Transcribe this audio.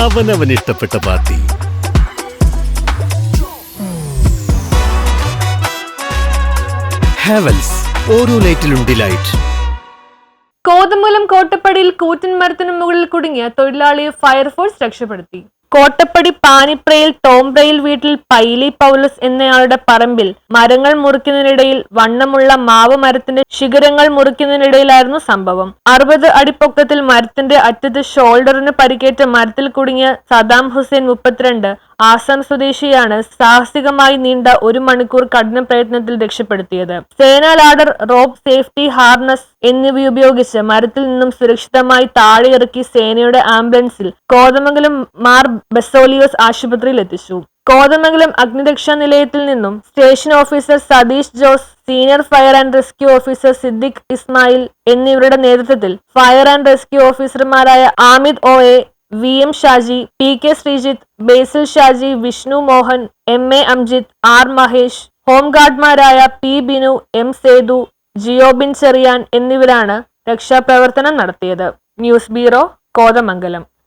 അവനവൻ ഇഷ്ടപ്പെട്ട പാർട്ടി. ഹാവൽസ്, ഓരോ ലൈറ്റിലും ഡിലൈറ്റ്. കോതമംഗലം കോട്ടപ്പടിയിൽ കൂറ്റൻ മരത്തിനു മുകളിൽ കുടുങ്ങിയ തൊഴിലാളിയെ ഫയർഫോഴ്സ് രക്ഷപ്പെടുത്തി. കോട്ടപ്പടി പാനിപ്രയിൽ ടോംബ്രയിൽ വീട്ടിൽ പൈലി പൗലസ് എന്നയാളുടെ പറമ്പിൽ മരങ്ങൾ മുറിക്കുന്നതിനിടയിൽ വണ്ണമുള്ള മാവ് മരത്തിന്റെ ശിഖരങ്ങൾ മുറിക്കുന്നതിനിടയിലായിരുന്നു സംഭവം. 60 അടി പൊക്കത്തിൽ മരത്തിന്റെ അറ്റത്ത് ഷോൾഡറിന് പരിക്കേറ്റ മരത്തിൽ കുടുങ്ങിയ സദാം ഹുസൈൻ 32 ആസാം സ്വദേശിയാണ് സാഹസികമായി നീണ്ട 1 മണിക്കൂർ കഠിന പ്രയത്നത്തിൽ രക്ഷപ്പെടുത്തിയത്. സേനാ ലാഡർ, റോപ്പ്, സേഫ്റ്റി ഹാർനസ് എന്നിവയുപയോഗിച്ച് മരത്തിൽ നിന്നും സുരക്ഷിതമായി താഴെയിറക്കി സേനയുടെ ആംബുലൻസിൽ കോതമംഗലം മാർ ബസോലിയോസ് ആശുപത്രിയിൽ എത്തിച്ചു. കോതമംഗലം അഗ്നിരക്ഷാ നിലയത്തിൽ നിന്നും station officer Satheesh Jose, senior fire and rescue officer Siddique Ismail എന്നിവരുടെ നേതൃത്വത്തിൽ ഫയർ ആൻഡ് റെസ്ക്യൂ ഓഫീസർമാരായ ആമിദ് OA, VM Shaji, PK Sreejith, ബേസിൽ Shaji, Vishnu Mohan, MA Amjith, R Mahesh, ഹോംഗാർഡ്മാരായ P Binu, M Sethu, ജിയോബിൻ Cherian എന്നിവരാണ് രക്ഷാപ്രവർത്തനം നടത്തിയത്. News bureau, Kothamangalam.